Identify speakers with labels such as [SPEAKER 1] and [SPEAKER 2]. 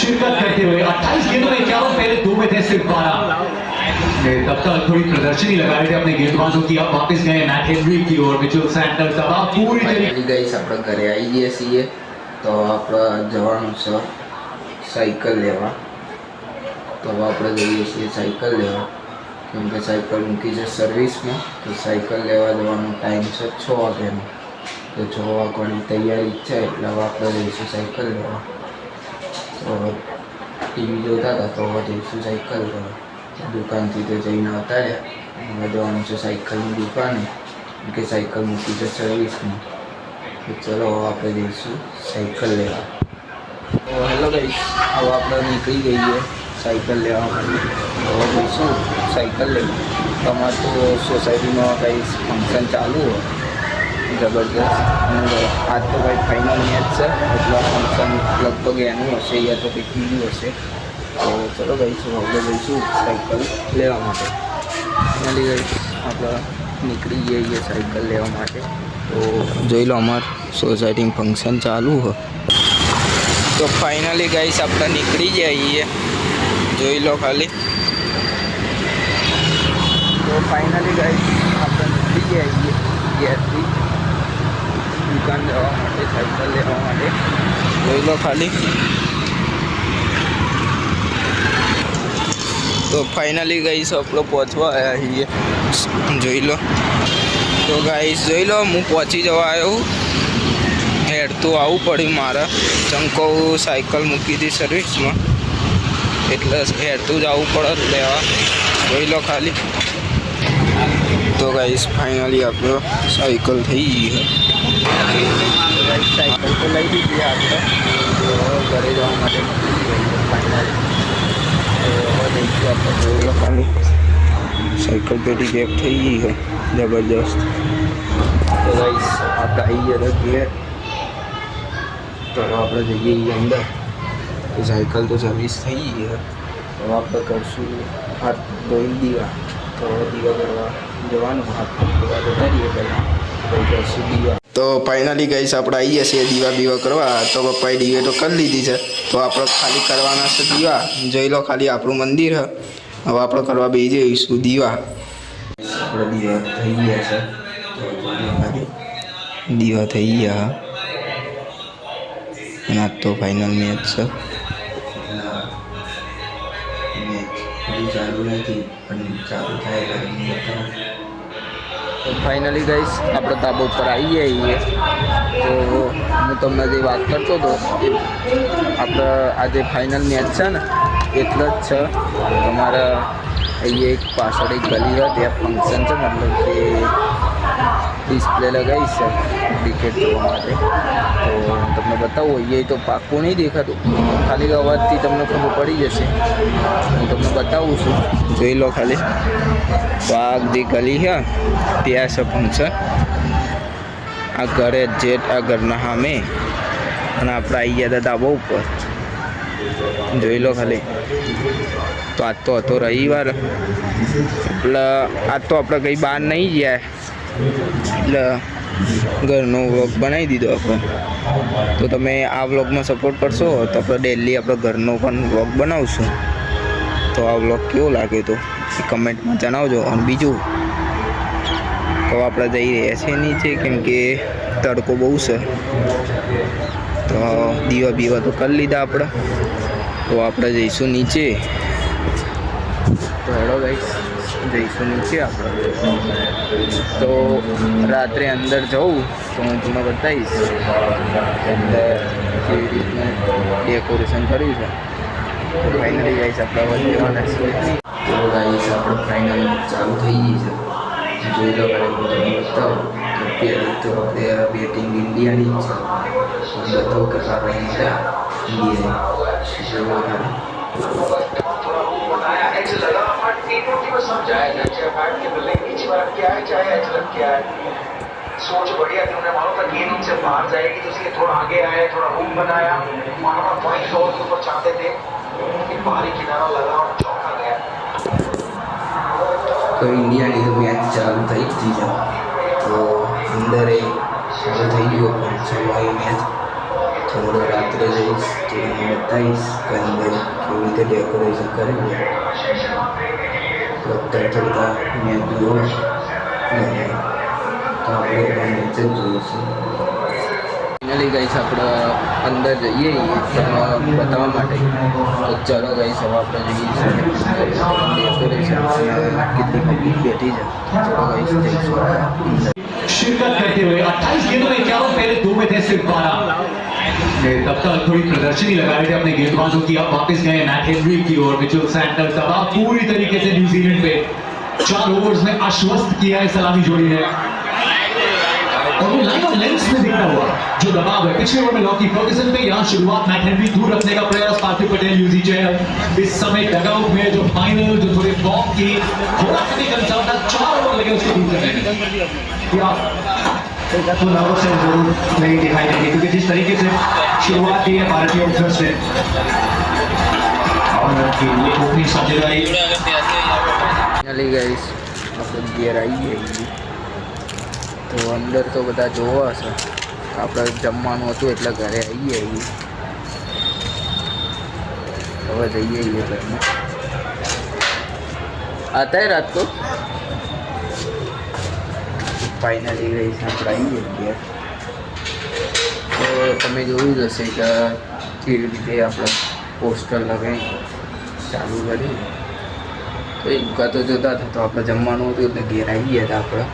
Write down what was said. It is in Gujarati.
[SPEAKER 1] शिरकत करते हुए 28 गेंदों में 51, पहले 2 में थे सिर्फ 12। तब तक थोड़ी प्रदर्शनी लगा रहे थे अपने गेंदबाजों की। अब वापस गए मैट हेनरी की ओर। मिचेल सैंटनर दबाव पूरी तरीके
[SPEAKER 2] गाइस આપણે ઘરે આવી ગયા છીએ તો આપણે જવાનું છે સાયકલ લેવા। તો આપણે જઈએ છીએ સાયકલ લેવા કેમ કે સાયકલ મૂકી છે સર્વિસમાં। તો સાયકલ લેવા જવાનો ટાઈમ છે 6 વાગ્યાનો। તો 6 વાગ્યાની તૈયારી છે એટલે હવે આપણે જઈશું સાયકલ લેવા। તો ટીવી જોતા હતા તો હવે જઈશું સાયકલ લેવા। દુકાનથી તો જઈને અતાર્યા હવે જવાનું છે સાયકલની દુકાને કે સાયકલ મૂકી છે સર્વિસમાં। તો ચલો આપણે જઈશું સાયકલ લેવા। તો હેલો ગાઈસ હવે આપણે નીકળી ગઈએ સાયકલ લેવા માટે। હવે જઈશું સાયકલ લેવા। તમારે તો સોસાયટીમાં કંઈ ફંક્શન ચાલુ હોય જબરદસ્ત અને આજ તો ભાઈ ફાઇનલ મેચ છે એટલે ફંક્શન લગભગ એનું હશે યા તો કંઈક બીજું હશે। તો ચલો ગાઈસ હવે જઈશું સાયકલ લેવા માટે। ફાઇનલી ગાઈસ આપણે નીકળી જઈએ સાયકલ લેવા માટે। તો જોઈ લો અમાર સોસાયટીમાં ફંક્શન ચાલુ હોય। તો ફાઇનલી ગાઈસ આપણે નીકળી જઈએ જોઈ લો ખાલી। તો ફાઇનલી ગાઈસ આપણે નીકળી જઈએ ઘેરથી દુકાન જવા માટે સાયકલ લેવા માટે જોઈ લો ખાલી। તો ફાઇનલી ગાઈસ આપણે પહોંચવા આવ્યા છીએ જોઈ લો। તો ગાઈસ જોઈ લો હું પહોંચી જવા આવ્યો। હેડતું આવવું પડ્યું મારે ચંકો સાયકલ મૂકી હતી સર્વિસમાં એટલે હેડતું જ આવવું પડે લેવા જોઈ લો ખાલી। તો ગાઈસ ફાઇનલી આપણો સાયકલ થઈ ગઈ છે। સાયકલ તો લઈ લીધી આપણે ઘરે જવા માટે ફાઇનલી। આપણે જોઈ લો ખાલી સાયકલ પેટી પેક થઈ ગઈ છે જબરદસ્ત। તો ગાઈસ આપણે આવી ગયા ઘેર તો આપણે જઈએ અંદર। તો સાયકલ તો સર્વિસ થઈ ગઈ છે તો આપણે કરશું હાથ ધોઈ દીવા। તો દીવા કરવા જવાનું હાથ ધોવા જતા રહીએ પહેલાં તો કરશું દીવા। તો ફાઇનલી ગાઈસ આપણે આવી ગયા છીએ દીવા બીવા કરવા। તો પપ્પાએ દીવે તો કરી લીધી છે તો આપણે ખાલી કરવાના છે દીવા જોઈ લો ખાલી આપણું મંદિર છે। હવે આપણે કરવા બેસી જઈશું દીવા। આપણે દીવા થઈ ગયા છે દીવા થઈ ગયા અને આજ તો ફાઇનલ મેચ છે। મેચ હજુ ચાલુ નથી પણ ચાલુ થાય તો ફાઇનલી ગાઈસ આપણે તાબા ઉપર આવી ગયા છીએ। તો હું તમને જે વાત કરતો હતો આપણે આજે ફાઇનલ મેચ છે ને એટલે જ છે। તમારા અહીંયા એક પાછળ એક ગલી છે ત્યાં ફંક્શન છે મતલબ કે ડિસ્પ્લે લગાવી છે ક્રિકેટ જોવા માટે। તો તમને બતાવું અહીંયા તો પાક્કું નહીં દેખાતું ખાલી અવાજથી તમને ખબર પડી જશે। હું તમને બતાવું છું જોઈ લો ખાલી। તો આ જે ગલી છે ત્યાં છે ફંક્શન। આ ઘરે જેટ આ ઘરના સામે અને આપણે આવી ગયા હતા ધાબા ઉપર જોઈ લો ખાલી। તો આજ તો હતો રવિવાર એટલે આજ તો આપણે કંઈ બહાર નહીં ગયા એટલે ઘરનો વ્લોગ બનાવી દીધો આપણે। તો તમે આ વ્લોગમાં સપોર્ટ કરશો તો આપણે ડેલી આપણે ઘરનો પણ વ્લોગ બનાવશું। તો આ વ્લોગ કેવો લાગે તો કમેન્ટમાં જણાવજો। અને બીજું તો આપણે જઈ રહ્યા છીએ નીચે કેમ કે તડકો બહુ છે તો દીવા બીવા તો કરી લીધા આપણે। તો આપણે જઈશું નીચે। તો હેડો ગાઈસ જઈશું નીચે આપણે। તો રાત્રે અંદર જવું તો હું તમને બતાવીશ એટલે કેવી રીતનું ડેકોરેશન કર્યું છે। તો ફાઇનલી ગાઈસ આપણે હવે જવાના છીએ। તો ગાઈસ આપણે ફાઇનલ ચાલુ થઈ ગઈ છે જોઈ લો પહેલાં હું તમને બતાવું તો પહેલી તો આપણે બેટિંગ ઇન્ડિયાની જ છે બતાવું કે સારા ઇન્ડિયાની
[SPEAKER 3] सोच बढ़िया थी उन्हें मालूम था गेम से बाहर जाएगी तो इसलिए थोड़ा आगे आए थोड़ा रूम बनाया मानो पॉइंट फ्लोर के ऊपर चाहते थे कि बाहरी किनारा लगा और चौका गया।
[SPEAKER 2] तो इंडियाની તો મેચ ચાલુ થઈ જ છે તો અંદર ચાલુ થઈ ગયો પણ ચાલુ મેચ થોડો રાત્રે જઈશ તો તમને બતાવીશ કે અંદર કેવી રીતે ડેકોરેશન કરેલું અત્યારે થોડા મેં જુઓ તો આપણે નીચે જ જોઈશું. ફાઇનલી ગઈશ આપણે અંદર જઈએ તમને બતાવવા માટે. તો ચલો ગઈશ હવે આપણે જઈએ ડેકોરેશન કેટલી પબ્લિક બેઠી છે. ચલો ગઈશ જઈશું અંદર.
[SPEAKER 1] शिरकत करते हुए 28 गेंदों में 51 पहले 2 में थे सिर्फ 12 तब तक थोड़ी प्रदर्शनी लगा रहे थे अपने गेंदबाजों की. अब वापस गए मैट हेनरी की ओर. मिचेल सैंटनर तबाह पूरी तरीके से न्यूजीलैंड पे 4 ओवर्स में आश्वस्त किया है सलामी जोड़ी ने और वो लाइन और लेंस में दिखता हुआ जो दबाव है पिछले ओवर में लॉकी फर्ग्यूसन पे. यहाँ शुरुआत मैट हेनरी दूर रखने का प्रयास. पार्थिव पटेल यूजी चेयर इस समय डगआउट में जो फाइनल जो थोड़े फॉर्म की थोड़ा सा भी कंसर्न था. 4 ओवर लगे उसको दूर करने में. तो नर्वस है जरूर नहीं दिखाई देगी क्योंकि जिस तरीके से शुरुआत की है भारतीय ओपनर्स ने और ओपनिंग साझेदारी.
[SPEAKER 2] ફાઇનલી ગઈશ આપણે ઘેર આવીએ તો અંદર તો બધા જોવા હશે. આપણે જમવાનું હતું એટલે ઘરે આવીએ હવે જઈએ ઘરમાં. आता है रात को. ફાઇનલી ગઈશ આપણે આવીએ ઘેર. તો તમે જોયું જ હશે કે કેવી રીતે આપણે પોસ્ટર લગાવી ચાલુ કર્યું. તો એક વખત જોતા હતા તો આપણે જમવાનું હતું એટલે ઘેર આવી ગયા હતા આપણે.